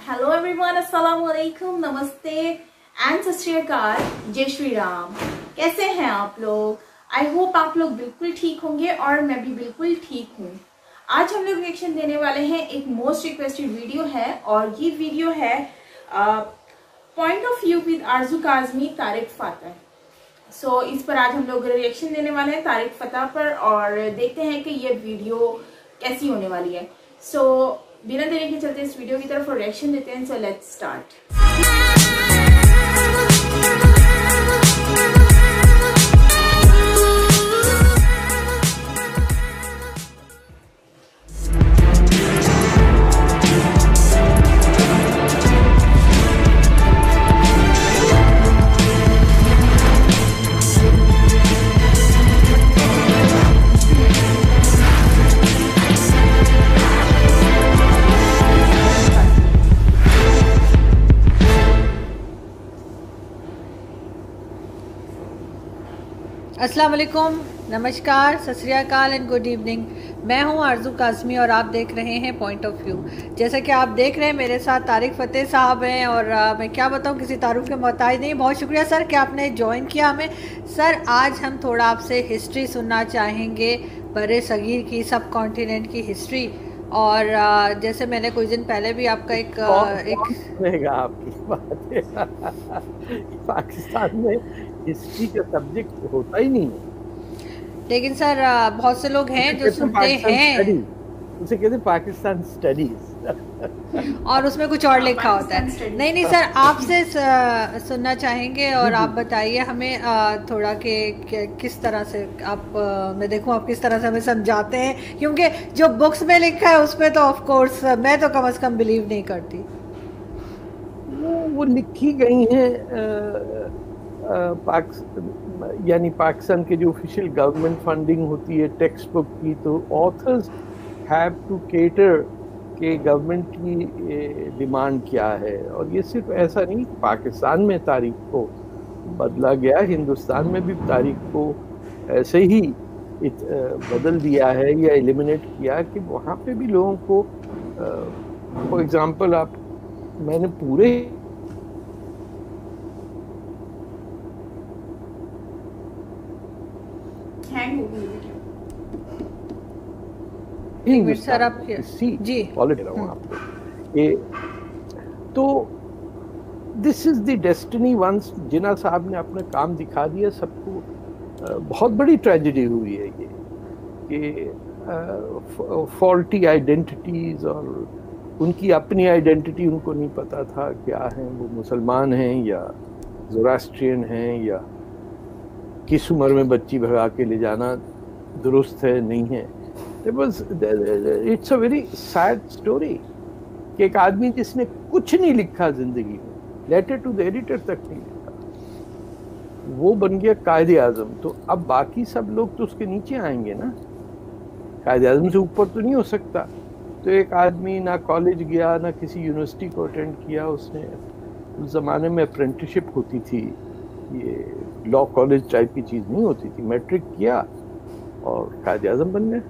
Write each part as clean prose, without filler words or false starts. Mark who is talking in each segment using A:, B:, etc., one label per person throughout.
A: Hello everyone, अस्सलाम वालेकुम, नमस्ते एंड सत श्री अकाल, जय श्री राम। कैसे हैं आप लोग? आई होप आप लोग बिल्कुल ठीक होंगे और मैं भी बिल्कुल ठीक हूँ। आज हम लोग रिएक्शन देने वाले हैं, एक मोस्ट रिक्वेस्टेड वीडियो है और ये वीडियो है पॉइंट ऑफ व्यू विद आरजू काज़मी तारिक फतेह। सो इस पर आज हम लोग रिएक्शन देने वाले हैं तारिक फतेह पर और देखते हैं कि ये वीडियो कैसी होने वाली है। सो बिना देरी के चलते इस वीडियो की तरफ और रिएक्शन देते हैं। So let's start.
B: अस्सलाम वालेकुम, नमस्कार, सत श्री अकाल एंड गुड इवनिंग। मैं हूं आरजू काज़मी और आप देख रहे हैं पॉइंट ऑफ व्यू। जैसा कि आप देख रहे हैं मेरे साथ तारिक फतेह साहब हैं और मैं क्या बताऊं, किसी तारुफ के मोहताज नहीं। बहुत शुक्रिया सर कि आपने ज्वाइन किया हमें। सर आज हम थोड़ा आपसे हिस्ट्री सुनना चाहेंगे, बड़े सगीर की, सब कॉन्टिनेंट की हिस्ट्री। और जैसे मैंने कुछ दिन पहले भी आपका एक
C: आपकी बात है पाकिस्तान में हिस्ट्री का सब्जेक्ट होता ही नहीं है।
B: लेकिन सर बहुत से लोग हैं जो सुनते हैं,
C: उसे कहते हैं पाकिस्तान स्टडीज और
B: उसमें कुछ और लिखा होता है। नहीं सर, आपसे सुनना चाहेंगे और आप बताइए हमें थोड़ा कि किस तरह से आप मैं देखूं आप किस तरह से हमें समझाते हैं, क्योंकि जो बुक्स में लिखा है उसमें तो ऑफ कोर्स मैं तो कम से कम बिलीव नहीं करती।
C: वो लिखी गई हैं यानी पाकिस्तान के जो ऑफिशियल गवर्नमेंट फंडिंग होती है टेक्स्ट बुक की, तो ऑथर्स हैव टू केटर के गवर्नमेंट की डिमांड क्या है। और ये सिर्फ ऐसा नहीं पाकिस्तान में तारीख को बदला गया, हिंदुस्तान में भी तारीख को ऐसे ही बदल दिया है या एलिमिनेट किया कि वहाँ पे भी लोगों को फॉर एग्जांपल मैंने पूरे
B: सर आप जी
C: फॉलो कर रहा हूँ आपको ये। तो this is the destiny once Jinnah Sahab ने अपना काम दिखा दिया सबको। बहुत बड़ी ट्रेजेडी हुई है ये कि फॉल्टी आइडेंटिटीज और उनकी अपनी आइडेंटिटी उनको नहीं पता था क्या है, वो मुसलमान हैं या ज़ोरास्ट्रियन हैं या किस उम्र में बच्ची भगा के ले जाना दुरुस्त है नहीं है। It's a very sad story कि एक आदमी जिसने कुछ नहीं लिखा जिंदगी में, लेटर टू द एडिटर तक नहीं लिखा, वो बन गया कायदे आजम। तो अब बाकी सब लोग तो उसके नीचे आएंगे ना, कायदे आजम से ऊपर तो नहीं हो सकता। तो एक आदमी ना कॉलेज गया ना किसी यूनिवर्सिटी को अटेंड किया, उसने उस ज़माने में अप्रेंटिसशिप होती थी, ये लॉ कॉलेज टाइप की चीज़ नहीं होती थी। मैट्रिक किया और कायदे आजम बन गए।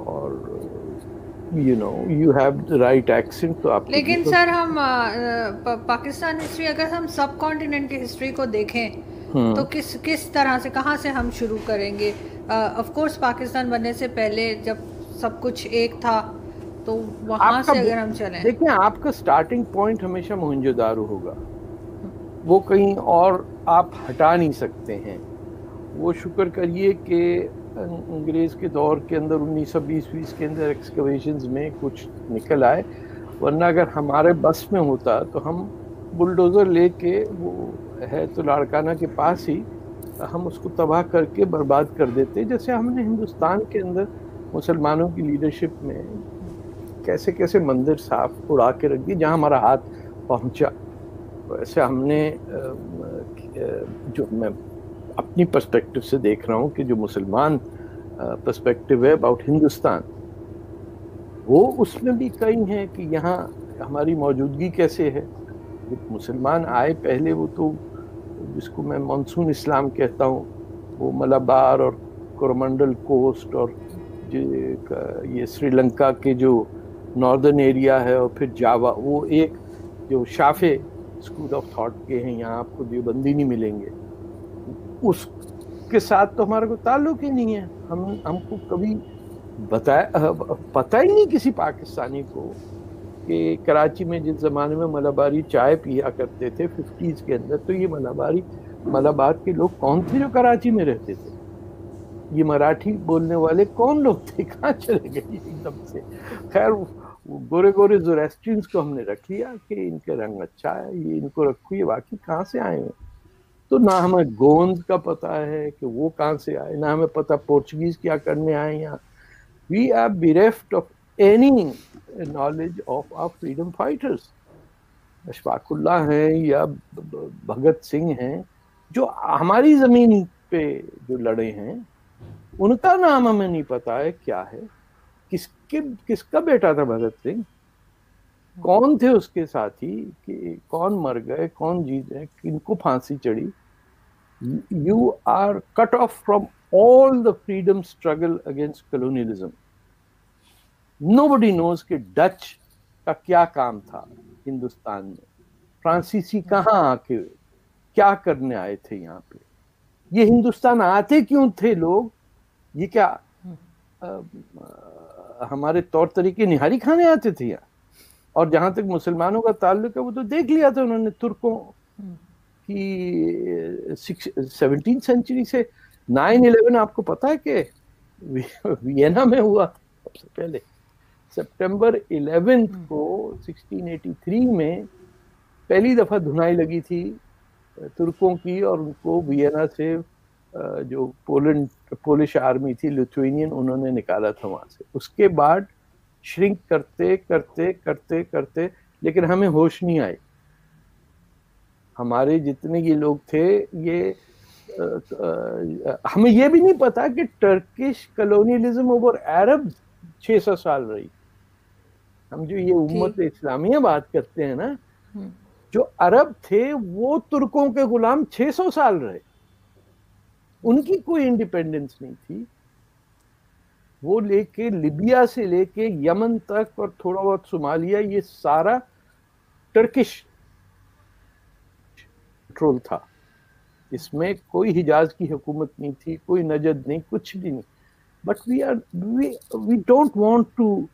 C: और you have the right accent तो आप।
B: लेकिन सर हम पाकिस्तान हिस्ट्री अगर हम सब कॉन्टिनेंट की हिस्ट्री को देखें तो किस तरह से, कहाँ से हम शुरू करेंगे? ऑफ कोर्स पाकिस्तान बनने से पहले जब सब कुछ एक था तो वहाँ से अगर हम चलें,
C: देखिए आपका स्टार्टिंग पॉइंट हमेशा मोहनजोदारो होगा, वो कहीं और आप हटा नहीं सकते हैं। वो शुक्र करिए कि अंग्रेज़ के दौर के अंदर 1920 के अंदर एक्सकवेशंस में कुछ निकल आए, वरना अगर हमारे बस में होता तो हम बुलडोज़र लेके, वो है तो लाड़काना के पास ही, हम उसको तबाह करके बर्बाद कर देते। जैसे हमने हिंदुस्तान के अंदर मुसलमानों की लीडरशिप में कैसे कैसे मंदिर साफ उड़ा के रख दिए जहाँ हमारा हाथ पहुँचा, वैसे हमने जो मैं अपनी पर्सपेक्टिव से देख रहा हूँ कि जो मुसलमान पर्सपेक्टिव है अबाउट हिंदुस्तान, वो उसमें भी कई हैं कि यहाँ हमारी मौजूदगी कैसे है। मुसलमान आए पहले, वो तो जिसको मैं मानसून इस्लाम कहता हूँ, वो मलाबार और कोरोमंडल कोस्ट और ये श्रीलंका के जो नॉर्दर्न एरिया है, और फिर जावा, वो एक जो शाफे स्कूल ऑफ थॉट के हैं, यहाँ आपको देवबंदी नहीं मिलेंगे, उसके साथ तो हमारा कोई ताल्लुक ही नहीं है। हमको कभी बताया, पता ही नहीं किसी पाकिस्तानी को कि कराची में जिस जमाने में मलाबारी चाय पिया करते थे 50s के अंदर, तो ये मलाबार के लोग कौन थे जो कराची में रहते थे? ये मराठी बोलने वाले कौन लोग थे? कहाँ चले गए एकदम से? खैर, गोरे गोरे ज़ोरास्ट्रियंस को हमने रख लिया कि इनके रंग अच्छा है, ये इनको रखो, ये बाकी कहाँ से आए हैं? तो ना हमें गोंद का पता है कि वो कहाँ से आए, ना हमें पता पोर्चुगीज क्या करने आए यहाँ। We are bereft of any knowledge of our freedom fighters. Ashfaqullah हैं या भगत सिंह हैं, जो हमारी जमीन पे जो लड़े हैं, उनका नाम हमें नहीं पता है क्या है। किसका बेटा था भगत सिंह? कौन थे उसके साथी? कि कौन मर गए, कौन जीत गए, किनको फांसी चढ़ी? You are cut off from all the freedom struggle against colonialism. Nobody knows कि डच का क्या काम था हिंदुस्तान में, फ्रांसीसी कहाँ आके क्या करने आए थे यहाँ पे, ये हिंदुस्तान आते क्यों थे लोग, ये क्या हमारे तौर तरीके निहारी खाने आते थे यहाँ? और जहां तक मुसलमानों का ताल्लुक है, वो तो देख लिया था उन्होंने तुर्कों की 17th सेंचुरी से। 9/11 आपको पता है कि वियना में हुआ सबसे पहले, सितंबर 11 को 1683 में पहली दफा धुनाई लगी थी तुर्कों की, और उनको वियना से जो पोलिश आर्मी थी, लिथुएनियन, उन्होंने निकाला था वहां से। उसके बाद श्रिंक करते करते करते करते, लेकिन हमें होश नहीं आई। हमारे जितने ये लोग थे, ये हमें ये भी नहीं पता कि टर्किश कॉलोनियलिज्म ओवर अरब 600 साल रही। हम जो ये उम्मत इस्लामिया बात करते हैं ना, जो अरब थे वो तुर्कों के गुलाम 600 साल रहे, उनकी कोई इंडिपेंडेंस नहीं थी। वो लेके लिबिया से लेके यमन तक और थोड़ा बहुत सोमालिया, ये सारा टर्किश कंट्रोल था। इसमें कोई हिजाज की हुकूमत नहीं थी, कोई नजद नहीं, कुछ भी नहीं। But we don't want to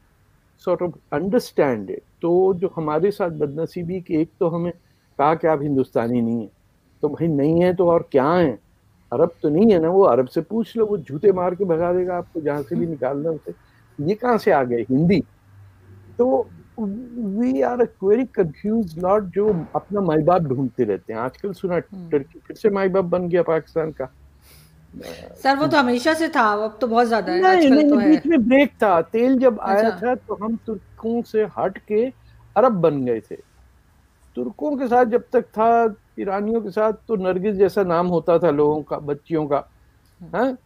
C: sort of understand it. तो जो हमारे साथ बदनसीबी कि एक तो हमें कहा कि आप हिंदुस्तानी नहीं है, तो भाई नहीं है तो और क्या है? अरब तो नहीं है ना, वो अरब से पूछ लो, वो जूते मार के भगा देगा आपको जहां से भी निकालना उसे। ये कहां से आ गए हिंदी? तो we are very confuse lot, जो अपना माई बाप ढूंढते रहते हैं। आजकल सुना टर्की फिर से माई बाप बन गया पाकिस्तान का।
B: सर वो तो हमेशा से था, अब तो बहुत ज्यादा है।
C: नहीं, तो बीच में ब्रेक था। तेल जब आया था तो हम तुर्कों से हट के अरब बन गए थे। तुर्कों के साथ जब तक था, ईरानियों के साथ तो नरगिस जैसा नाम होता था लोगों का, बच्चियों का, हाँ,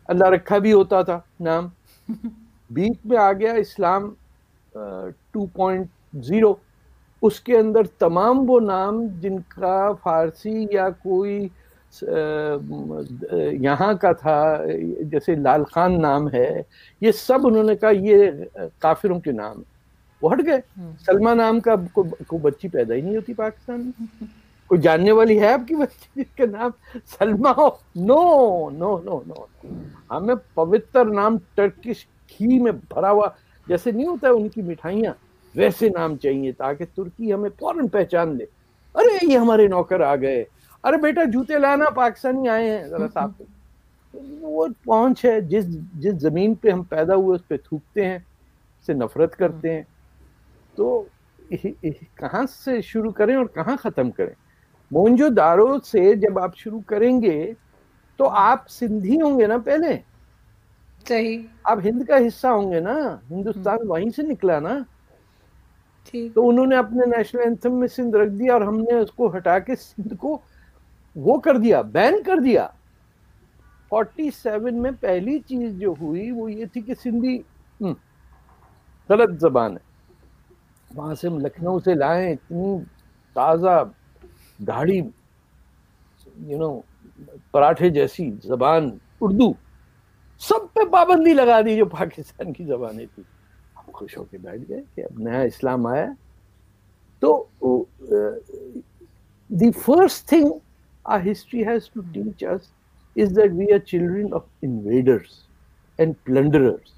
C: अल्लाह रखा भी होता था नाम। बीच में आ गया इस्लाम 2.0, उसके अंदर तमाम वो नाम जिनका फारसी या कोई यहाँ का था, जैसे लाल खान नाम है, ये सब उन्होंने कहा ये काफिरों के नाम, वो हट गए। सलमा नाम का को बच्ची पैदा ही नहीं होती पाकिस्तान में। कोई जानने वाली है आपकी बच्ची जिसका नाम सलमा हो? No no no no. हमें पवित्र नाम टर्किश घी में भरा हुआ, जैसे नहीं होता है उनकी मिठाइयाँ, वैसे नाम चाहिए, ताकि तुर्की हमें फौरन पहचान ले। अरे ये हमारे नौकर आ गए, अरे बेटा जूते लाना, पाकिस्तानी आए हैं, जरा साफ। वो पहुंच है, जिस जमीन पे हम पैदा हुए उस पे थूकते हैं, से नफरत करते हैं। तो कहाँ से शुरू करें और कहाँ खत्म करें? मोहनजोदारो से जब आप शुरू करेंगे तो आप सिंधी होंगे ना पहले,
B: सही,
C: आप हिंद का हिस्सा होंगे ना, हिंदुस्तान वहीं से निकला ना।
B: ठीक।
C: तो उन्होंने अपने नेशनल एंथम में सिंध रख दिया, और हमने उसको हटा के सिंध को वो कर दिया, बैन कर दिया। 47 में पहली चीज जो हुई वो ये थी कि सिंधी गलत जबान है। वहां से हम लखनऊ से लाए इतनी ताजा गाढ़ी पराठे जैसी जबान उर्दू, सब पे पाबंदी लगा दी जो पाकिस्तान की जबानें थी। खुश होकर बैठ गए कि अब नया इस्लाम आया। तो the first thing our history has to teach us is that we are children of invaders and plunderers.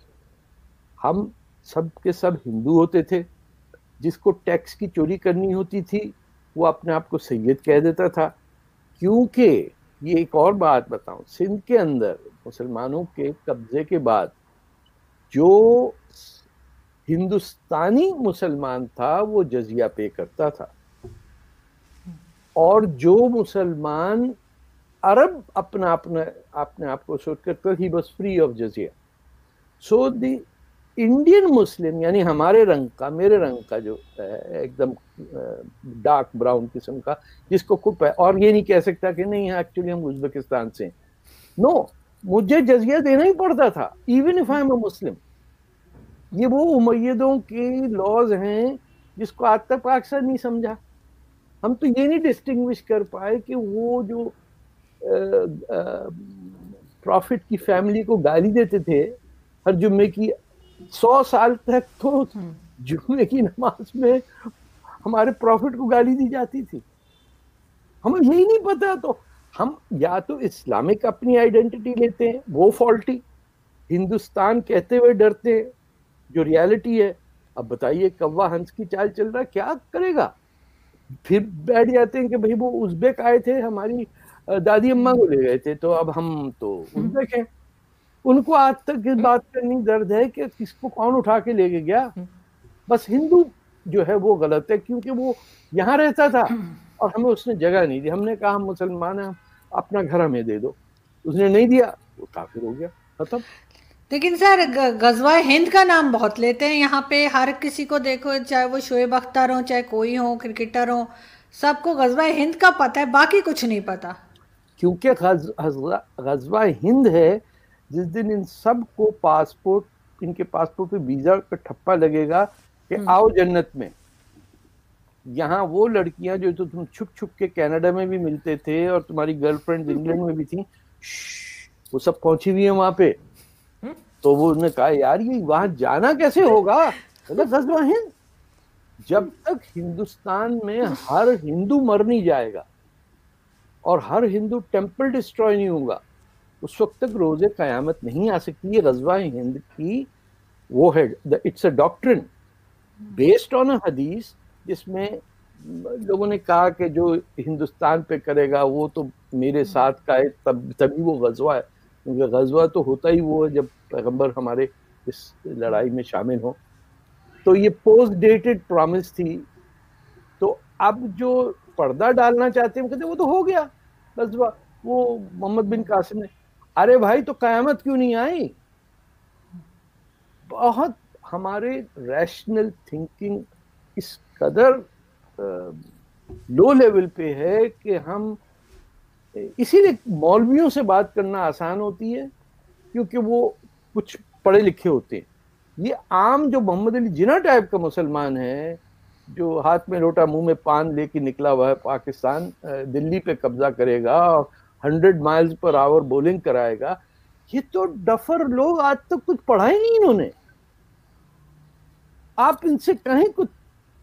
C: हम सब के सब हिंदू होते थे, जिसको टैक्स की चोरी करनी होती थी वो अपने आप को सैयद कह देता था। क्योंकि ये एक और बात बताऊं, सिंध के अंदर मुसलमानों के कब्जे के बाद जो हिंदुस्तानी मुसलमान था वो जजिया पे करता था, और जो मुसलमान अरब अपना अपने आप को सोच कर ही was free of jizya. So the Indian Muslim यानी हमारे रंग का, मेरे रंग का जो है एकदम डार्क ब्राउन किस्म का, जिसको खूब, और ये नहीं कह सकता कि नहीं एक्चुअली हम उज्बेकिस्तान से, नो, मुझे जजिया देना ही पड़ता था even if I am a Muslim. ये वो उमैयदों के लॉज हैं जिसको आज तक पाकिस्तान नहीं समझा। हम तो ये नहीं डिस्टिंग्विश कर पाए कि वो जो प्रॉफिट की फैमिली को गाली देते थे हर जुम्मे की, 100 साल तक तो जुम्मे की नमाज में हमारे प्रॉफिट को गाली दी जाती थी। हमें यही नहीं पता, तो हम या तो इस्लामिक अपनी आइडेंटिटी लेते हैं, वो फॉल्टी, हिंदुस्तान कहते हुए डरते हैं, जो रियलिटी है। अब बताइए, कौवा हंस की चाल चल रहा, क्या करेगा? फिर बैठ जाते हैं कि भाई वो उज़्बेक आए थे, हमारी दादी अम्मा को ले गए थे, तो अब हम तो उज़्बेक हैं। उनको आज तक इस बात का नहीं दर्द है कि किसको कौन उठा के लेके गया। बस हिंदू जो है वो गलत है, क्योंकि वो यहाँ रहता था और हमें उसने जगह नहीं दी। हमने कहा हम मुसलमान हैं, अपना घर हमें दे दो, उसने नहीं दिया, वो काफिर हो गया, खत्म।
B: लेकिन सर गजवा हिंद का नाम बहुत लेते हैं यहाँ पे, हर किसी को देखो, चाहे वो शोएब अख्तर हो, चाहे कोई हो, क्रिकेटर हो, सबको गजवा हिंद का पता है, बाकी कुछ नहीं पता।
C: क्योंकि गजवा हिंद है जिस दिन इन सब को पासपोर्ट, इनके पासपोर्ट पे वीजा का ठप्पा लगेगा कि आओ जन्नत में। यहाँ वो लड़कियां जो तो तुम छुप छुप के कनाडा में भी मिलते थे और तुम्हारी गर्लफ्रेंड इंग्लैंड में भी थी, वो सब पहुंची हुई है वहां पे। तो वो उन्होंने कहा यार ये वहां जाना कैसे होगा, मतलब गजवा हिंद। जब तक हिंदुस्तान में हर हिंदू मर नहीं जाएगा और हर हिंदू टेम्पल डिस्ट्रॉय नहीं होगा, उस वक्त तक रोजे कयामत नहीं आ सकती। ये गजवा हिंद की वो है, it's a doctrine based on a हदीस, जिसमें लोगों ने कहा कि जो हिंदुस्तान पे करेगा वो तो मेरे साथ का है, तभी वो गजवा है। क्योंकि गजवा तो होता ही वो है जब पैगंबर हमारे इस लड़ाई में शामिल हो। तो ये पोस्ट डेटेड प्रॉमिस थी। तो अब जो पर्दा डालना चाहते हैं, कहते वो तो हो गया गजवा। वो मोहम्मद बिन कासिम ने, अरे भाई तो कयामत क्यों नहीं आई? बहुत हमारे रैशनल थिंकिंग इस कदर लो लेवल पे है कि हम, इसीलिए मौलवियों से बात करना आसान होती है क्योंकि वो कुछ पढ़े लिखे होते हैं। ये आम जो मोहम्मद अली जिन्ना टाइप का मुसलमान है, जो हाथ में लोटा मुंह में पान लेके निकला हुआ है, पाकिस्तान दिल्ली पे कब्जा करेगा और 100 माइल्स पर आवर बोलिंग कराएगा, ये तो डफर लोग, आज तक कुछ पढ़ा ही नहीं इन्होंने। आप इनसे कहीं कुछ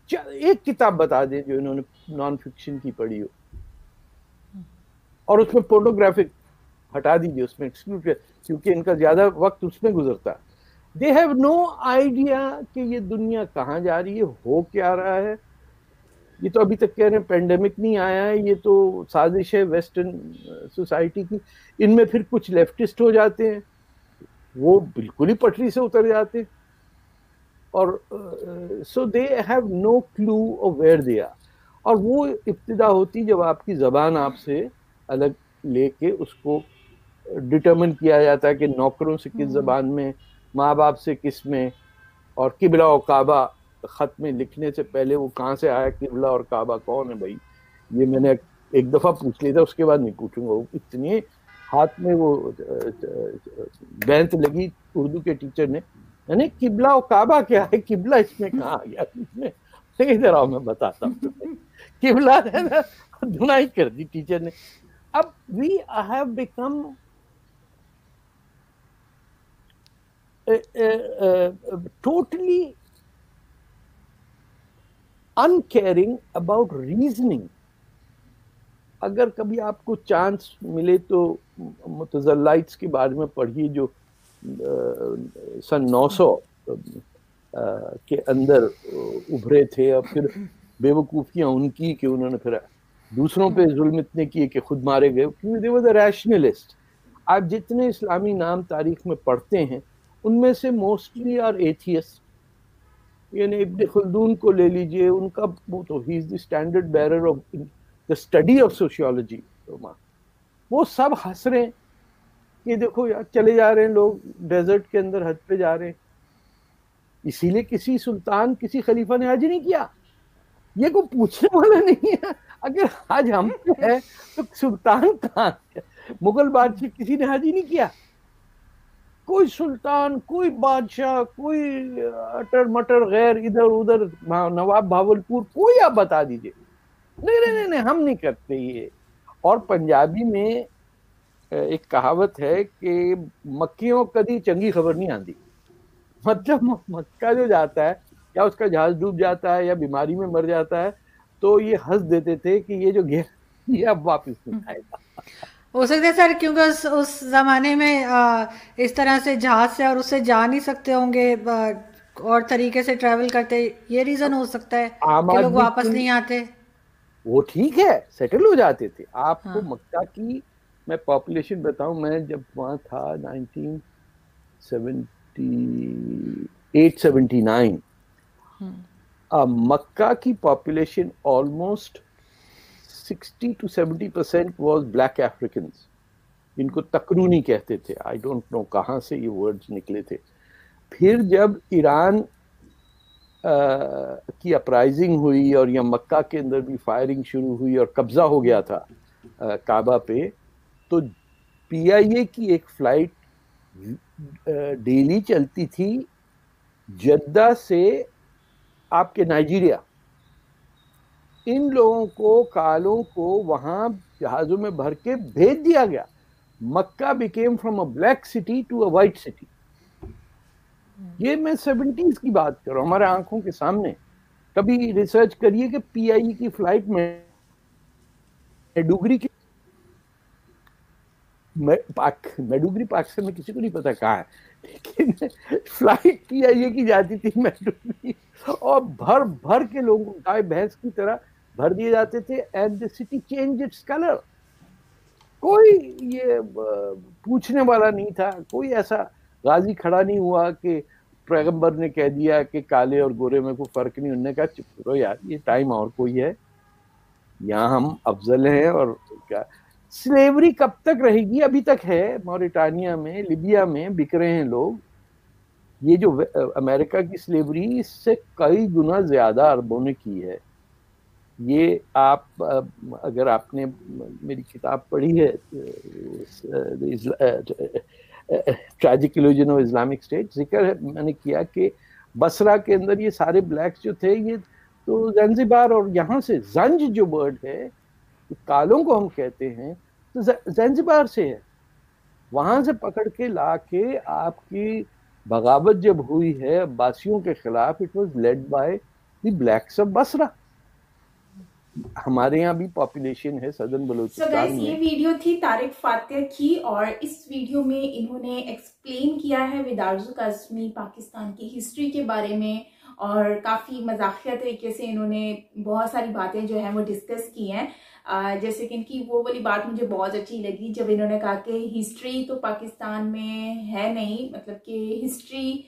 C: एक किताब बता दें जो इन्होंने नॉन फिक्शन की पढ़ी हो, और उसमें फोटोग्राफिक हटा दीजिए, उसमें एक्सक्लूड, क्योंकि इनका ज्यादा वक्त उसमें गुजरता। दे हैव नो आइडिया कि ये दुनिया कहाँ जा रही है, हो क्या रहा है। ये तो अभी तक कह रहे हैं पेंडेमिक नहीं आया है, ये तो साजिश है वेस्टर्न सोसाइटी की। इनमें फिर कुछ लेफ्टिस्ट हो जाते हैं, वो बिल्कुल ही पटरी से उतर जाते हैं, और so they have no clue of where they are. और वो इब्तिदा होती जब आपकी ज़बान आपसे अलग लेके उसको डिटरमिन किया जाता है कि नौकरों से किस ज़बान में, माँ बाप से किस में, और किबला और काबा ख़त में लिखने से पहले वो कहाँ से आया, किबला और काबा कौन है भाई, ये मैंने एक दफ़ा पूछ लिया था, उसके बाद नहीं पूछूंगा। वो इतनी हाथ में वो बैंत लगी उर्दू के टीचर ने, यानी किबला और काबा क्या है, किबला इसमें कहाँ आ गया, इसमें इधर आओ मैं बताता हूँ। किबला है ना, धुनाई कर दी टीचर ने। अब we have become totally uncaring about reasoning. अगर कभी आपको चांस मिले तो मुतज़ल्लाइट्स के बारे में पढ़िए, जो सन 900 के अंदर उभरे थे, और फिर बेवकूफ़ियाँ उनकी कि उन्होंने फिर दूसरों पे जुल्म इतने किए कि खुद मारे गए, क्योंकि दे वर द रैशनलिस्ट। आप जितने इस्लामी नाम तारीख में पढ़ते हैं उनमें से मोस्टली आर एथियस्ट। यानी इब्न खल्दून को ले लीजिए, उनका वो तो he is the standard bearer of the study of sociology. वो सब हंस रहे हैं कि देखो यार, चले जा रहे हैं लोग डेजर्ट के अंदर, हज पे जा रहे हैं। इसीलिए किसी सुल्तान, किसी खलीफा ने हज नहीं किया, ये कोई पूछने वाला नहीं है। अगर हज हम पे है तो सुल्तान कहाँ है? मुगल बादशाह किसी ने हज ही नहीं किया। कोई सुल्तान, कोई बादशाह, कोई अटर मटर गैर इधर उधर, नवाब भावलपुर, कोई आप बता दीजिए, नहीं नहीं नहीं नहीं, हम नहीं करते ये। और पंजाबी में एक कहावत है कि मक्खियों कभी चंगी खबर नहीं आती। मतलब मक्का जो जाता है, या उसका जहाज डूब जाता है या बीमारी में मर जाता है, तो ये हंस देते थे कि ये जो गया ये अब वापस नहीं आएगा।
B: हो सकता है सर, क्योंकि उस जमाने में इस तरह से जहाज से और उससे जा नहीं सकते होंगे, और तरीके से ट्रैवल करते, ये रीजन हो सकता है कि लोग वापस नहीं आते।
C: वो ठीक है, सेटल हो जाते थे। आपको मक्का की मैं पॉपुलेशन बताऊं, मैं जब वहां था 1978-79, मक्का की population almost 60 to 70% was black Africans, इनको तकरूनी कहते थे। आई डोंट नो कहाँ से ये वर्ड्स निकले थे। फिर जब ईरान की अपराइजिंग हुई और यहाँ मक्का के अंदर भी फायरिंग शुरू हुई और कब्जा हो गया था काबा पे, तो PIA की एक फ्लाइट डेली चलती थी जद्दा से आपके नाइजीरिया। इन लोगों को, कालों को वहां जहाजों में भर के भेज दिया गया। Makkah became from a black city to a white city. ये मैं 70s की बात कर रहा हूं, हमारे आंखों के सामने। कभी रिसर्च करिए कि PIE की फ्लाइट में मैडुगरी की, मैडुगरी पाकिस्तान में किसी को नहीं पता कहाँ है, लेकिन फ्लाइट PIA की जाती थी मैडुगरी, और भर भर के लोगों को गाय भैंस की तरह भर दिए जाते थे। And the city change its colour. कोई ये पूछने वाला नहीं था, कोई ऐसा गाजी खड़ा नहीं हुआ कि पैगंबर ने कह दिया कि काले और गोरे में कोई फर्क नहीं। उन्होंने कहा चुप करो यार, ये टाइम और कोई है, यहाँ हम अफजल हैं। और क्या स्लेवरी कब तक रहेगी? अभी तक है, मॉरिटानिया में, लिबिया में बिक रहे हैं लोग। ये जो अमेरिका की स्लेवरी, इससे कई गुना ज्यादा अरबों ने की है। ये आप, अगर आपने मेरी किताब पढ़ी है tragic illusion of Islamic state, जिक्र मैंने किया कि बसरा के अंदर ये सारे ब्लैक्स जो थे, ये तो ज़ंज़िबार, और यहाँ से जंज जो वर्ड है, कालों को हम कहते हैं, तो ज़ंज़िबार से है। वहां से पकड़ के ला के आपकी बगावत जब हुई है अब्बासियों के खिलाफ, it was led by the blacks of Basra. हमारे यहाँ भी पॉपुलेशन है सदर्न बलूचिस्तान में।
A: ये वीडियो थी तारिक फातिह की, और इस वीडियो में इन्होंने एक्सप्लेन किया है विद आरज़ू काज़मी पाकिस्तान की हिस्ट्री के बारे में, और काफ़ी मजाकिया तरीके से इन्होंने बहुत सारी बातें जो हैं वो डिस्कस की हैं। जैसे कि इनकी वो वाली बात मुझे बहुत अच्छी लगी जब इन्होंने कहा कि हिस्ट्री तो पाकिस्तान में है नहीं, मतलब कि हिस्ट्री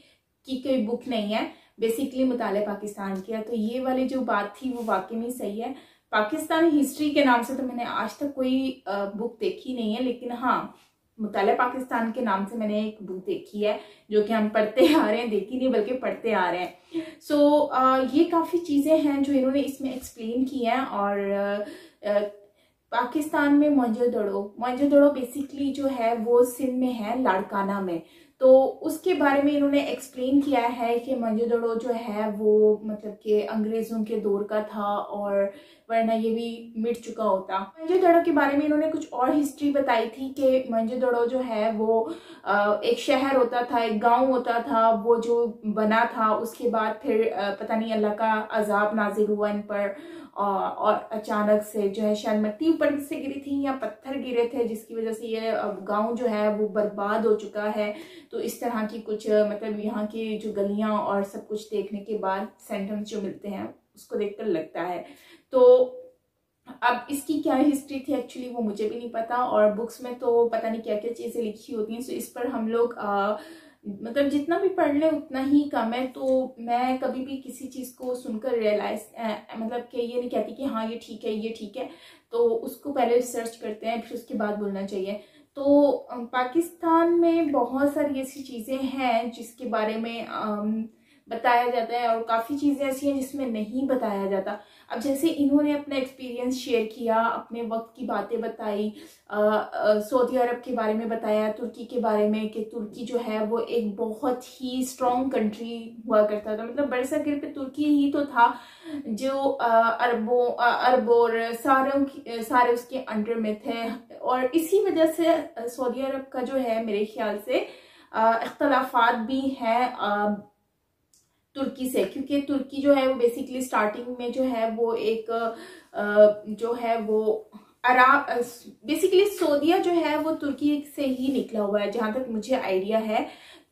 A: की कोई बुक नहीं है, बेसिकली मुताले पाकिस्तान किया। तो ये वाली जो बात थी वो वाकई में सही है। पाकिस्तानी हिस्ट्री के नाम से तो मैंने आज तक कोई बुक देखी नहीं है, लेकिन हाँ, मुताले पाकिस्तान के नाम से मैंने एक बुक देखी है जो कि हम पढ़ते आ रहे हैं, देखी नहीं बल्कि पढ़ते आ रहे हैं। सो ये काफ़ी चीज़ें हैं जो इन्होंने इसमें एक्सप्लेन की हैं। और पाकिस्तान में मोहनजोदड़ो बेसिकली जो है वो सिंध में है, लाड़काना में। तो उसके बारे में इन्होंने एक्सप्लेन किया है कि मोहनजोदड़ो जो है वो मतलब कि अंग्रेज़ों के दौर का था और वरना ये भी मिट चुका होता। मोहनजोदड़ो के बारे में इन्होंने कुछ और हिस्ट्री बताई थी कि मोहनजोदड़ो जो है वो एक शहर होता था, एक गांव होता था, वो जो बना था उसके बाद फिर पता नहीं अल्लाह का अजाब नाजिल हुआ इन पर और अचानक से जो है शायद मिट्टी ऊपर से गिरी थी या पत्थर गिरे थे जिसकी वजह से ये गांव जो है वो बर्बाद हो चुका है। तो इस तरह की कुछ मतलब यहाँ की जो गलियां और सब कुछ देखने के बाद सेंटेंस जो मिलते हैं उसको देखकर लगता है। तो अब इसकी क्या हिस्ट्री थी एक्चुअली वो मुझे भी नहीं पता और बुक्स में तो पता नहीं क्या क्या चीज़ें लिखी होती हैं। सो इस पर हम लोग मतलब जितना भी पढ़ लें उतना ही कम है। तो मैं कभी भी किसी चीज़ को सुनकर रियलाइज मतलब कि ये नहीं कहती कि हाँ ये ठीक है ये ठीक है, तो उसको पहले रिसर्च करते हैं फिर उसके बाद बोलना चाहिए। तो पाकिस्तान में बहुत सारी ऐसी चीज़ें हैं जिसके बारे में बताया जाता है और काफ़ी चीज़ें ऐसी हैं जिसमें नहीं बताया जाता। अब जैसे इन्होंने अपना एक्सपीरियंस शेयर किया, अपने वक्त की बातें बताई, सऊदी अरब के बारे में बताया, तुर्की के बारे में कि तुर्की जो है वो एक बहुत ही स्ट्रॉन्ग कंट्री हुआ करता था। मतलब बरसगीर पे तुर्की ही तो था जो अरब और सारे उसके अंडर में थे और इसी वजह से सऊदी अरब का जो है मेरे ख्याल से इख्तलाफात भी हैं तुर्की से, क्योंकि तुर्की जो है वो बेसिकली स्टार्टिंग में जो है वो एक जो है वो अरब बेसिकली सऊदीया जो है वो तुर्की से ही निकला हुआ है जहाँ तक मुझे आइडिया है।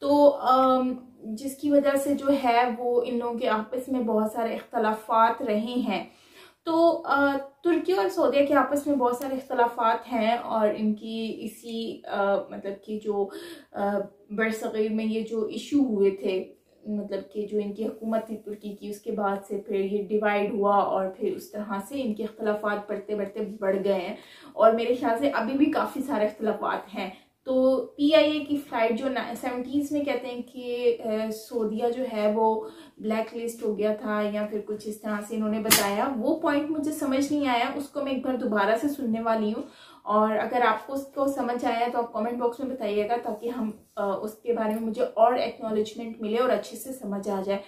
A: तो जिसकी वजह से जो है वो इन लोगों के आपस में बहुत सारे इख्तलाफात रहे हैं। तो तुर्की और सऊदीया के आपस में बहुत सारे इख्तलाफात हैं और इनकी इसी मतलब कि जो बरसगीर में ये जो इशू हुए थे, मतलब कि जो इनकी हुकूमत थी तुर्की की, उसके बाद से फिर ये डिवाइड हुआ और फिर उस तरह से इनके इख्तलाफात बढ़ते बढ़ते बढ़ गए हैं और मेरे ख्याल से अभी भी काफ़ी सारे इख्तलाफात हैं। तो PIA की फ़्लाइट जो 70s में कहते हैं कि सऊदीया जो है वो ब्लैक लिस्ट हो गया था या फिर कुछ इस तरह से इन्होंने बताया, वो पॉइंट मुझे समझ नहीं आया, उसको मैं एक बार दोबारा से सुनने वाली हूँ और अगर आपको उसको समझ आया तो आप कमेंट बॉक्स में बताइएगा ताकि हम उसके बारे में मुझे और एक्नॉलेजमेंट मिले और अच्छे से समझ आ जाए।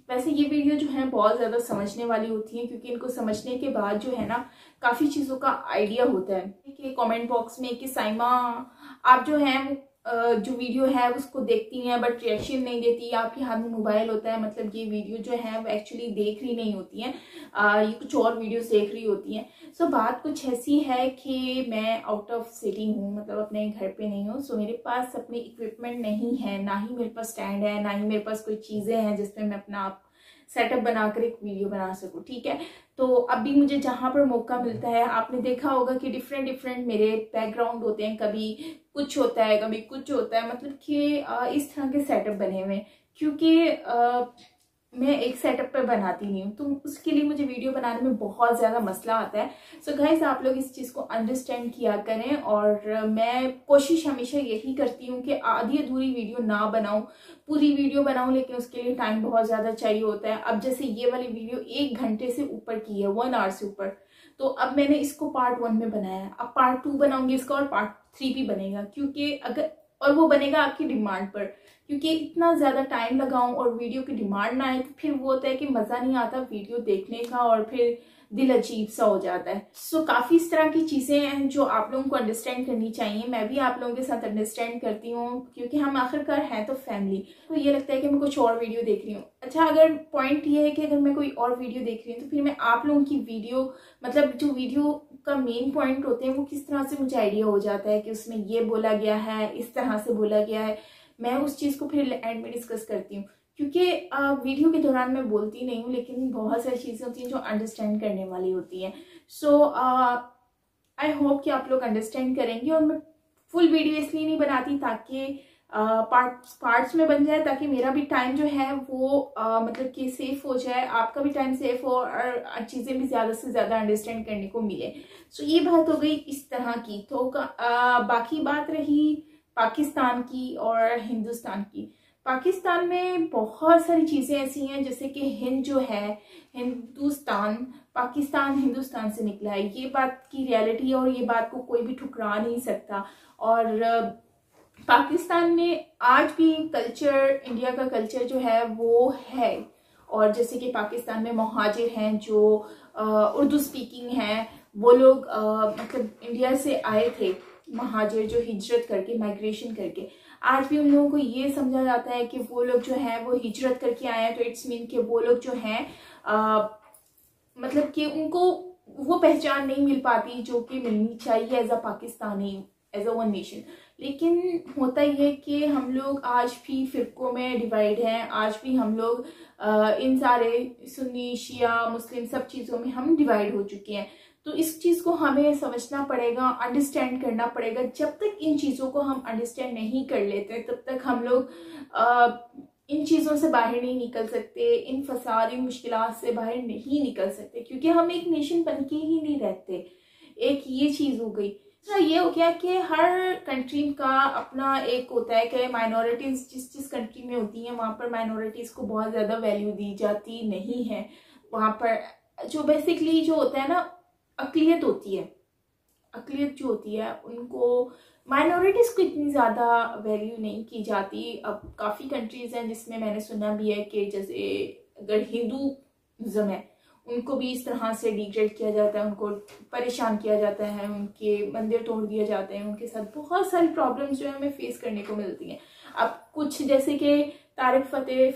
A: वैसे ये वीडियो जो है बहुत ज़्यादा समझने वाली होती है क्योंकि इनको समझने के बाद जो है ना काफ़ी चीज़ों का आइडिया होता है। कि कमेंट बॉक्स में कि साइमा आप जो है जो वीडियो है उसको देखती हैं बट रिएक्शन नहीं देती, आपके हाथ में मोबाइल होता है, मतलब ये वीडियो जो है वो एक्चुअली देख रही नहीं होती हैं, ये कुछ और वीडियोस देख रही होती हैं। सो बात कुछ ऐसी है कि मैं आउट ऑफ सिटी हूँ, मतलब अपने घर पे नहीं हूँ। सो मेरे पास अपनी इक्विपमेंट नहीं है, ना ही मेरे पास स्टैंड है, ना ही मेरे पास कोई चीज़ें हैं जिसमें मैं अपना आप सेटअप बनाकर एक वीडियो बना सकूँ, ठीक है। तो अभी मुझे जहाँ पर मौका मिलता है, आपने देखा होगा कि डिफरेंट मेरे बैकग्राउंड होते हैं, कभी कुछ होता है कभी कुछ होता है, मतलब कि इस तरह के सेटअप बने हुए हैं क्योंकि मैं एक सेटअप पर बनाती नहीं हूँ, तो उसके लिए मुझे वीडियो बनाने में बहुत ज़्यादा मसला आता है। सो गाइस आप लोग इस चीज़ को अंडरस्टैंड किया करें और मैं कोशिश हमेशा यही करती हूँ कि आधी अधूरी वीडियो ना बनाऊँ, पूरी वीडियो बनाऊँ, लेकिन उसके लिए टाइम बहुत ज़्यादा चाहिए होता है। अब जैसे ये वाली वीडियो 1 घंटे से ऊपर की है, 1 आवर से ऊपर, तो अब मैंने इसको पार्ट 1 में बनाया है, अब पार्ट 2 बनाऊंगी इसका और पार्ट 3 भी बनेगा, क्योंकि अगर और वो बनेगा आपकी डिमांड पर, क्योंकि इतना ज़्यादा टाइम लगाऊं और वीडियो की डिमांड ना आए तो फिर वो होता है कि मज़ा नहीं आता वीडियो देखने का और फिर दिल अजीब सा हो जाता है। सो काफ़ी इस तरह की चीज़ें हैं जो आप लोगों को अंडरस्टैंड करनी चाहिए। मैं भी आप लोगों के साथ अंडरस्टैंड करती हूँ क्योंकि हम आखिरकार हैं तो फैमिली। तो ये लगता है कि मैं कुछ और वीडियो देख रही हूँ। अच्छा, अगर पॉइंट ये है कि अगर मैं कोई और वीडियो देख रही हूँ तो फिर मैं आप लोगों की वीडियो, मतलब जो वीडियो का मेन पॉइंट होते हैं वो किस तरह से मुझे आइडिया हो जाता है कि उसमें ये बोला गया है, इस तरह से बोला गया है, मैं उस चीज़ को फिर एंड में डिस्कस करती हूँ। क्योंकि वीडियो के दौरान मैं बोलती नहीं हूँ, लेकिन बहुत सारी चीज़ें होती हैं जो अंडरस्टैंड करने वाली होती हैं। सो आई होप कि आप लोग अंडरस्टैंड करेंगे। और मैं फुल वीडियो इसलिए नहीं बनाती ताकि पार्ट्स में बन जाए, ताकि मेरा भी टाइम जो है वो मतलब कि सेफ हो जाए, आपका भी टाइम सेफ हो और चीज़ें भी ज़्यादा से ज़्यादा अंडरस्टैंड करने को मिले। सो ये बात हो गई इस तरह की। तो बाकी बात रही पाकिस्तान की और हिंदुस्तान की। पाकिस्तान में बहुत सारी चीज़ें ऐसी हैं जैसे कि हिंद जो है, हिंदुस्तान, पाकिस्तान हिंदुस्तान से निकला है, ये बात की रियलिटी है और ये बात को कोई भी ठुकरा नहीं सकता। और पाकिस्तान में आज भी कल्चर, इंडिया का कल्चर जो है वो है। और जैसे कि पाकिस्तान में मुहाजिर हैं जो उर्दू स्पीकिंग हैं, वो लोग मतलब इंडिया से आए थे, मुहाजिर जो हिजरत करके, माइग्रेशन करके। आज भी उन लोगों को ये समझा जाता है कि वो लोग जो हैं वो हिजरत करके आए हैं, तो इट्स मीन कि वो लोग जो हैं मतलब कि उनको वो पहचान नहीं मिल पाती जो कि मिलनी चाहिए as a Pakistani, as a one nation. लेकिन होता ही है कि हम लोग आज भी फिरकों में डिवाइड हैं, आज भी हम लोग इन सारे सुन्नी, शिया, मुस्लिम सब चीज़ों में हम डिवाइड हो चुके हैं। तो इस चीज़ को हमें समझना पड़ेगा, अंडरस्टैंड करना पड़ेगा। जब तक इन चीज़ों को हम अंडरस्टैंड नहीं कर लेते तब तक हम लोग इन चीज़ों से बाहर नहीं निकल सकते, इन फसाद, इन मुश्किलात से बाहर नहीं निकल सकते, क्योंकि हम एक नेशन बन के ही नहीं रहते। एक ये चीज़ हो गई। तो ये हो गया कि हर कंट्री का अपना एक होता है कि माइनॉरिटीज़ जिस जिस कंट्री में होती हैं वहाँ पर माइनॉरिटीज़ को बहुत ज़्यादा वैल्यू दी जाती नहीं है। वहाँ पर जो बेसिकली जो होता है ना, अक़लियत होती है, अक़लियत जो होती है उनको, माइनॉरिटीज़ को इतनी ज़्यादा वैल्यू नहीं की जाती। अब काफ़ी कंट्रीज़ हैं जिसमें मैंने सुना भी है कि जैसे अगर हिंदूज़म है उनको भी इस तरह से डिग्रेड किया जाता है, उनको परेशान किया जाता है, उनके मंदिर तोड़ दिए जाते हैं, उनके साथ बहुत सारी प्रॉब्लम्स जो है हमें फेस करने को मिलती हैं। अब कुछ जैसे कि तारिक फतेह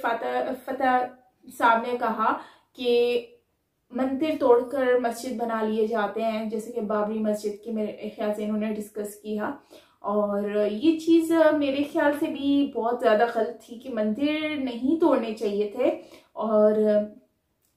A: साहब ने कहा कि मंदिर तोड़कर मस्जिद बना लिए जाते हैं, जैसे कि बाबरी मस्जिद की मेरे ख्याल से इन्होंने डिस्कस किया। और ये चीज़ मेरे ख्याल से भी बहुत ज़्यादा गलत थी कि मंदिर नहीं तोड़ने चाहिए थे, और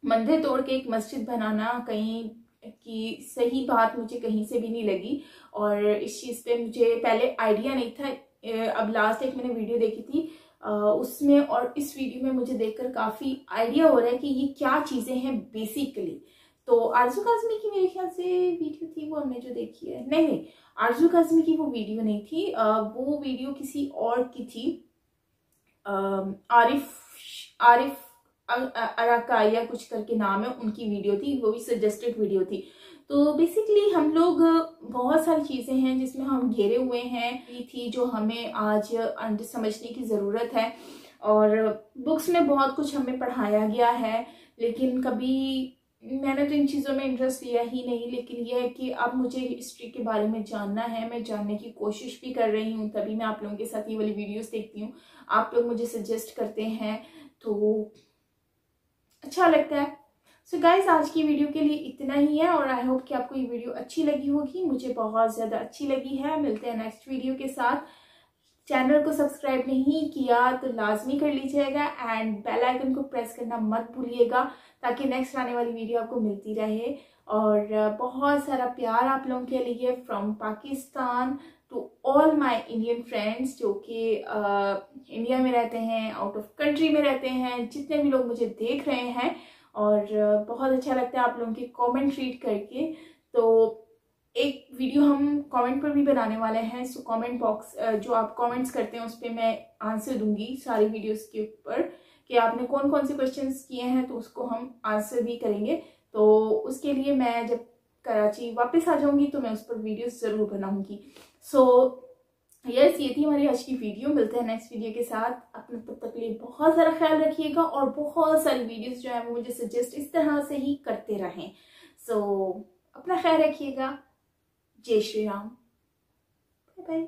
A: मंदिर तोड़ के एक मस्जिद बनाना कहीं की सही बात मुझे कहीं से भी नहीं लगी। और इस चीज़ पे मुझे पहले आइडिया नहीं था। अब लास्ट एक मैंने वीडियो देखी थी उसमें, और इस वीडियो में मुझे देखकर काफ़ी आइडिया हो रहा है कि ये क्या चीज़ें हैं बेसिकली। तो आरज़ू काज़मी की मेरे ख्याल से वीडियो थी वो, हमने जो देखी है, नहीं आरज़ू काज़मी की वो वीडियो नहीं थी, वो वीडियो किसी और की थी। आरिफ अराकाया कुछ करके नाम है, उनकी वीडियो थी, वो भी सजेस्टेड वीडियो थी। तो बेसिकली हम लोग बहुत सारी चीज़ें हैं जिसमें हम घेरे हुए हैं, ये थी जो हमें आज समझने की ज़रूरत है। और बुक्स में बहुत कुछ हमें पढ़ाया गया है, लेकिन कभी मैंने तो इन चीज़ों में इंटरेस्ट लिया ही नहीं। लेकिन यह है कि अब मुझे हिस्ट्री के बारे में जानना है, मैं जानने की कोशिश भी कर रही हूँ, तभी मैं आप लोगों के साथ ये वाली वीडियोस देखती हूँ। आप लोग मुझे सजेस्ट करते हैं तो अच्छा लगता है। सो गाइज, आज की वीडियो के लिए इतना ही है, और आई होप कि आपको ये वीडियो अच्छी लगी होगी। मुझे बहुत ज़्यादा अच्छी लगी है। मिलते हैं नेक्स्ट वीडियो के साथ। चैनल को सब्सक्राइब नहीं किया तो लाजमी कर लीजिएगा, एंड बेल आइकन को प्रेस करना मत भूलिएगा, ताकि नेक्स्ट आने वाली वीडियो आपको मिलती रहे। और बहुत सारा प्यार आप लोगों के लिए from Pakistan to all my Indian friends जो कि इंडिया में रहते हैं, आउट ऑफ कंट्री में रहते हैं, जितने भी लोग मुझे देख रहे हैं। और बहुत अच्छा लगता है आप लोगों के कमेंट रीड करके। तो एक वीडियो हम कमेंट पर भी बनाने वाले हैं, सो कमेंट बॉक्स जो आप कमेंट्स करते हैं उस पर मैं आंसर दूंगी सारी वीडियोस के ऊपर, कि आपने कौन कौन से क्वेश्चंस किए हैं, तो उसको हम आंसर भी करेंगे। तो उसके लिए मैं जब कराची वापस आ जाऊंगी तो मैं उस पर वीडियो ज़रूर बनाऊंगी। सो यस, ये थी हमारी आज की वीडियो। मिलते हैं नेक्स्ट वीडियो के साथ। अपने तब तक के लिए बहुत सारा ख्याल रखिएगा, और बहुत सारी वीडियोस जो है वो मुझे सजेस्ट इस तरह से ही करते रहें। सो अपना ख्याल रखिएगा। जय श्री राम। Bye bye.